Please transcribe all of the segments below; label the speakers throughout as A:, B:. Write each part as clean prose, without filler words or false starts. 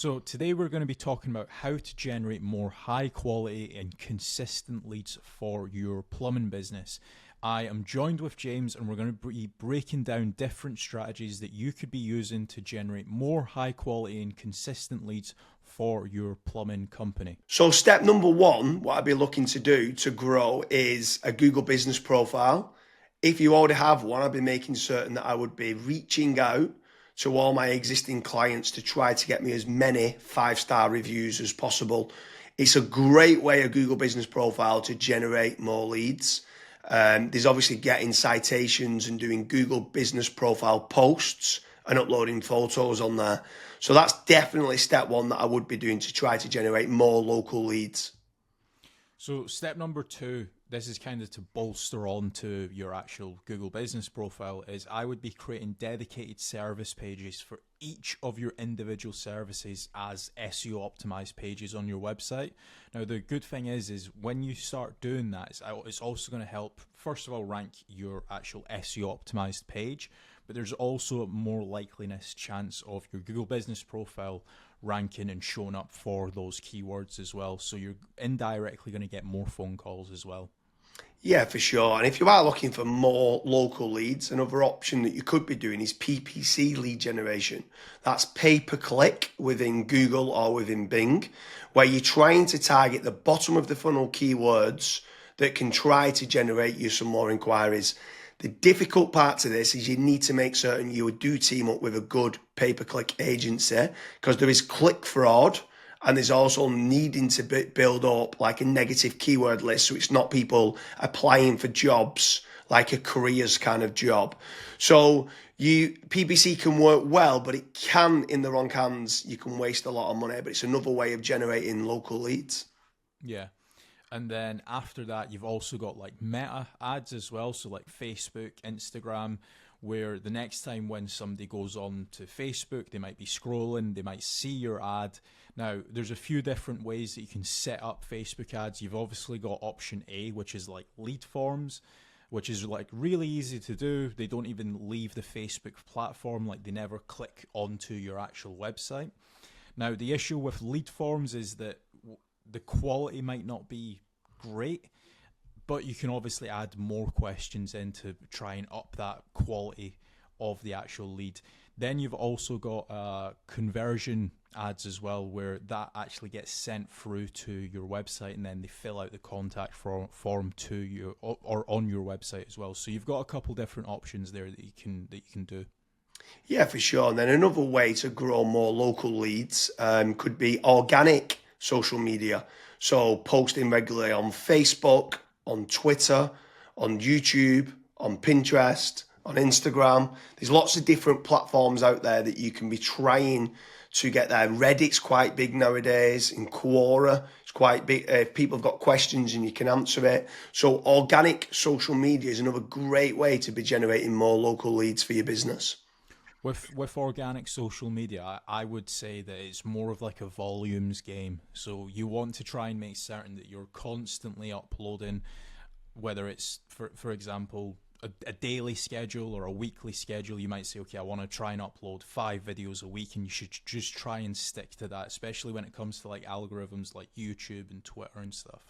A: So today we're going to be talking about how to generate more high quality and consistent leads for your plumbing business. I am joined with James and we're going to be breaking down different strategies that you could be using to generate more high quality and consistent leads for your plumbing company.
B: So step number one, what I'd be looking to do to grow is a Google business profile. If you already have one, I'd be making certain that I would be reaching out to all my existing clients to try to get me as many 5-star reviews as possible. It's a great way, a Google business profile, to generate more leads. There's obviously getting citations and doing Google business profile posts and uploading photos on there. So that's definitely step one that I would be doing to try to generate more local leads.
A: So step number two, this is kind of to bolster on to your actual Google business profile, is I would be creating dedicated service pages for each of your individual services as SEO optimized pages on your website. Now, the good thing is when you start doing that, it's also going to help, first of all, rank your actual SEO optimized page, but there's also a more likeliness chance of your Google business profile ranking and showing up for those keywords as well. So you're indirectly going to get more phone calls as well.
B: Yeah, for sure. And if you are looking for more local leads, another option that you could be doing is PPC lead generation. That's pay per click within Google or within Bing, where you're trying to target the bottom of the funnel keywords that can try to generate you some more inquiries. The difficult part to this is you need to make certain you do team up with a good pay-per-click agency, because there is click fraud and there's also needing to build up like a negative keyword list, so it's not people applying for jobs like a careers kind of job. So PPC can work well, but it can, in the wrong hands, you can waste a lot of money, but it's another way of generating local leads.
A: Yeah. And then after that, you've also got like meta ads as well. So like Facebook, Instagram, where the next time when somebody goes on to Facebook, they might be scrolling, they might see your ad. Now, there's a few different ways that you can set up Facebook ads. You've obviously got option A, which is like lead forms, which is like really easy to do. They don't even leave the Facebook platform, like they never click onto your actual website. Now, the issue with lead forms is that the quality might not be great, but you can obviously add more questions in to try and up that quality of the actual lead. Then you've also got conversion ads as well, where that actually gets sent through to your website and then they fill out the contact form to you or on your website as well. So you've got a couple different options there that you can do.
B: Yeah, for sure. And then another way to grow more local leads could be organic social media. So posting regularly on Facebook, on Twitter, on YouTube, on Pinterest, on Instagram. There's lots of different platforms out there that you can be trying to get there. Reddit's quite big nowadays. In Quora, it's quite big. If people have got questions and you can answer it. So organic social media is another great way to be generating more local leads for your business.
A: With organic social media, I would say that it's more of like a volumes game. So you want to try and make certain that you're constantly uploading, whether it's, for example, a daily schedule or a weekly schedule. You might say, okay, I want to try and upload 5 videos a week, and you should just try and stick to that, especially when it comes to like algorithms like YouTube and Twitter and stuff.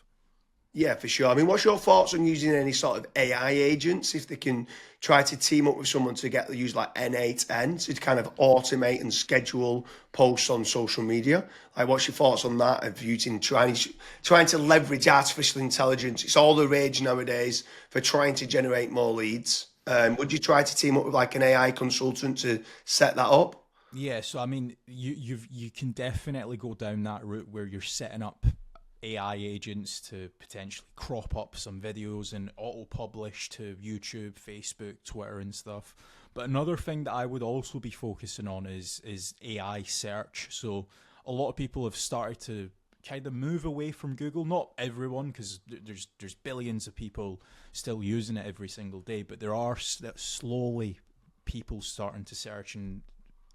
B: Yeah, for sure. I mean, what's your thoughts on using any sort of AI agents, if they can try to team up with someone to use like N8N to kind of automate and schedule posts on social media? Like, what's your thoughts on that, of using trying to leverage artificial intelligence? It's all the rage nowadays for trying to generate more leads. Would you try to team up with like an AI consultant to set that up?
A: Yeah, so I mean, you can definitely go down that route where you're setting up AI agents to potentially crop up some videos and auto-publish to YouTube, Facebook, Twitter and stuff. But another thing that I would also be focusing on is AI search. So a lot of people have started to kind of move away from Google. Not everyone, because there's billions of people still using it every single day, but there are slowly people starting to search in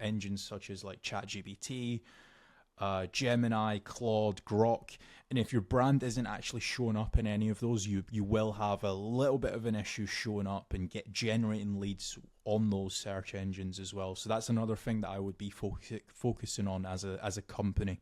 A: engines such as like ChatGPT, Gemini, Claude, Grok. And if your brand isn't actually showing up in any of those, you will have a little bit of an issue showing up and get generating leads on those search engines as well. So that's another thing that I would be focusing on as a company.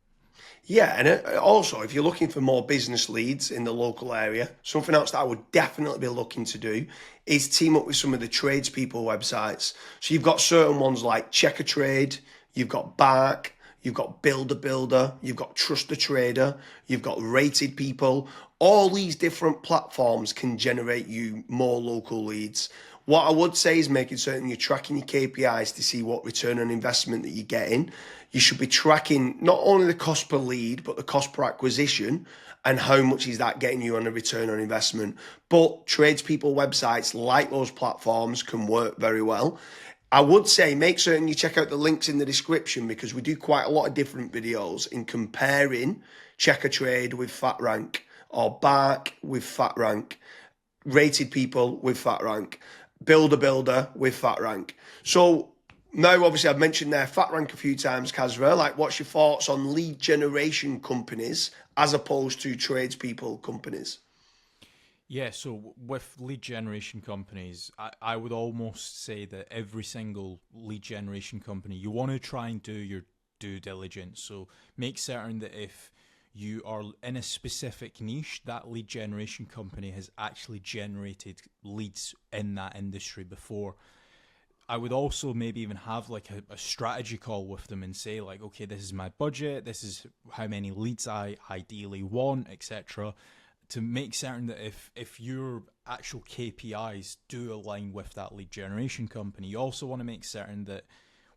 B: Yeah, and also if you're looking for more business leads in the local area, something else that I would definitely be looking to do is team up with some of the tradespeople websites. So you've got certain ones like Check a Trade, you've got Bark, you've got Builder, you've got Trust a Trader, you've got Rated People. All these different platforms can generate you more local leads. What I would say is making certain you're tracking your KPIs to see what return on investment that you're getting. You should be tracking not only the cost per lead, but the cost per acquisition and how much is that getting you on a return on investment. But tradespeople websites like those platforms can work very well. I would say make certain you check out the links in the description because we do quite a lot of different videos in comparing Check a Trade with FatRank or Bark with FatRank, Rated People with FatRank, Builder with FatRank. So now, obviously, I've mentioned there FatRank a few times, Kasra. Like, what's your thoughts on lead generation companies as opposed to tradespeople companies?
A: Yeah, so with lead generation companies, I would almost say that every single lead generation company, you want to try and do your due diligence. So make certain that if you are in a specific niche, that lead generation company has actually generated leads in that industry before. I would also maybe even have like a strategy call with them and say like, okay, this is my budget, this is how many leads I ideally want, etc. To make certain that if your actual KPIs do align with that lead generation company, you also want to make certain that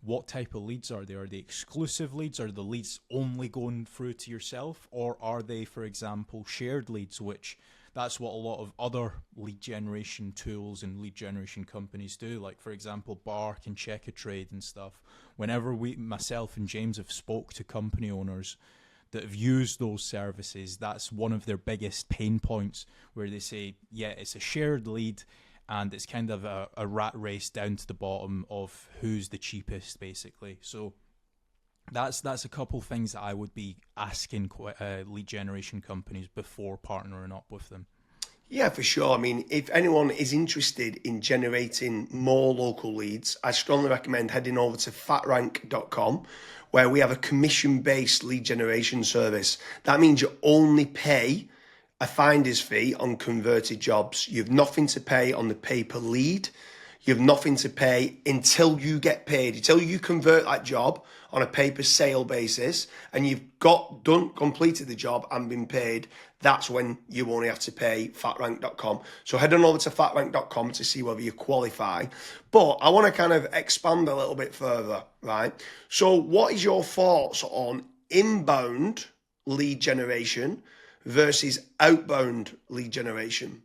A: what type of leads are they? Are they exclusive leads? Are the leads only going through to yourself? Or are they, for example, shared leads, which that's what a lot of other lead generation tools and lead generation companies do. Like, for example, Bark and Check a Trade and stuff. Whenever myself and James have spoke to company owners that have used those services, that's one of their biggest pain points where they say, yeah, it's a shared lead and it's kind of a rat race down to the bottom of who's the cheapest, basically. So that's a couple things that I would be asking lead generation companies before partnering up with them.
B: Yeah, for sure. I mean, if anyone is interested in generating more local leads, I strongly recommend heading over to fatrank.com, where we have a commission-based lead generation service. That means you only pay a finder's fee on converted jobs. You have nothing to pay on the pay per lead. You have nothing to pay until you get paid, until you convert that job on a pay per sale basis and you've completed the job and been paid. That's when you only have to pay fatrank.com. So head on over to fatrank.com to see whether you qualify. But I want to kind of expand a little bit further, right? So what is your thoughts on inbound lead generation versus outbound lead generation?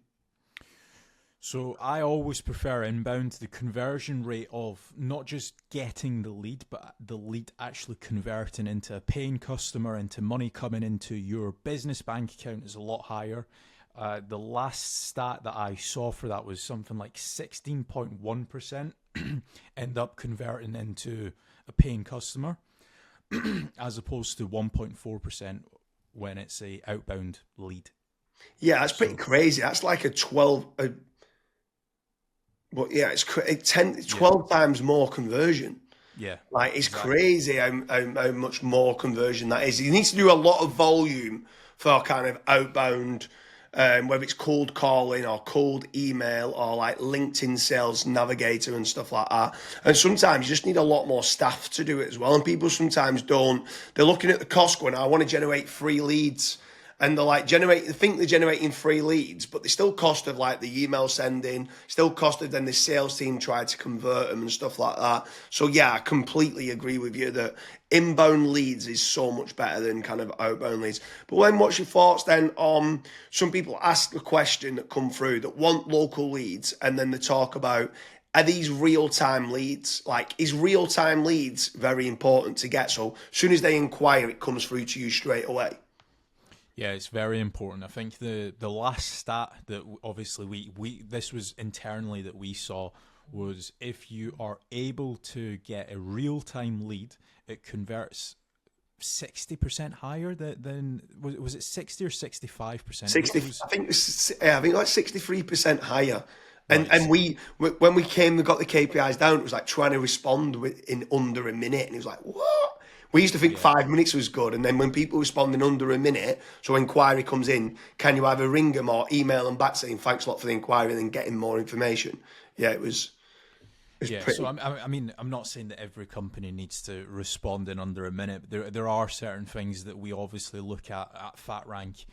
A: So I always prefer inbound. The conversion rate of not just getting the lead, but the lead actually converting into a paying customer, into money coming into your business bank account is a lot higher. The last stat that I saw for that was something like 16.1% end up converting into a paying customer as opposed to 1.4% when it's a outbound lead.
B: Yeah, that's pretty
A: So
B: crazy. That's like a 12, but yeah, it's 10,
A: yeah,
B: 12 times more conversion.
A: yeah,
B: Like, it's
A: exactly.
B: crazy how much more conversion that is. You need to do a lot of volume for kind of outbound, whether it's cold calling or cold email or like LinkedIn Sales Navigator and stuff like that. And sometimes you just need a lot more staff to do it as well. And people sometimes don't. They're looking at the cost going, I want to generate free leads. And they're like they think they're generating free leads, but they still cost of like the email sending, still cost of then the sales team try to convert them and stuff like that. So yeah, I completely agree with you that inbound leads is so much better than kind of outbound leads. But then what's your thoughts then on some people ask the question that come through that want local leads and then they talk about are these real-time leads? Like, is real-time leads very important to get? So as soon as they inquire, it comes through to you straight away.
A: Yeah, it's very important. I think the last stat that obviously we this was internally that we saw was if you are able to get a real time lead, it converts 60% higher than was it 60 or 65%?
B: 60, I think like 63% higher. And
A: Right.
B: when we got the KPIs down, it was like trying to respond in under a minute, and it was like, what? We used to think
A: Yeah.
B: 5 minutes was good, and then when people respond in under a minute, so inquiry comes in, can you either ring them or email them back saying thanks a lot for the inquiry and then getting more information? Yeah, it was
A: Yeah, so
B: pretty.
A: I mean, I'm not saying that every company needs to respond in under a minute. There are certain things that we obviously look at FatRank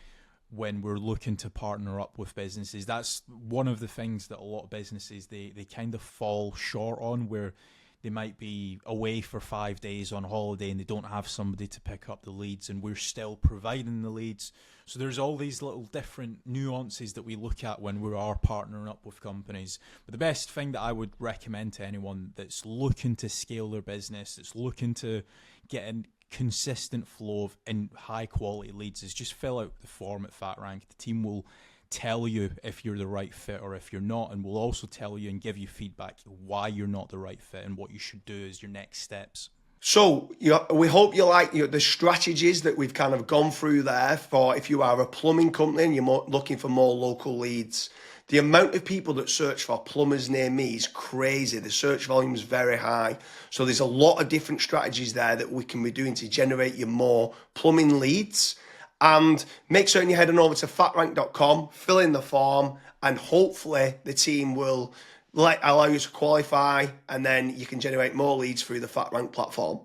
A: when we're looking to partner up with businesses. That's one of the things that a lot of businesses they kind of fall short on, where they might be away for 5 days on holiday and they don't have somebody to pick up the leads, and we're still providing the leads. So there's all these little different nuances that we look at when we are partnering up with companies. But the best thing that I would recommend to anyone that's looking to scale their business, that's looking to get a consistent flow of and high quality leads, is just fill out the form at FatRank. The team will tell you if you're the right fit or if you're not, and we'll also tell you and give you feedback why you're not the right fit and what you should do as your next steps.
B: So we hope you like the strategies that we've kind of gone through there for if you are a plumbing company and you're looking for more local leads. The amount of people that search for plumbers near me is crazy. The search volume is very high. So there's a lot of different strategies there that we can be doing to generate you more plumbing leads. And make certain you head on over to fatrank.com, fill in the form, and hopefully the team will allow you to qualify, and then you can generate more leads through the FatRank platform.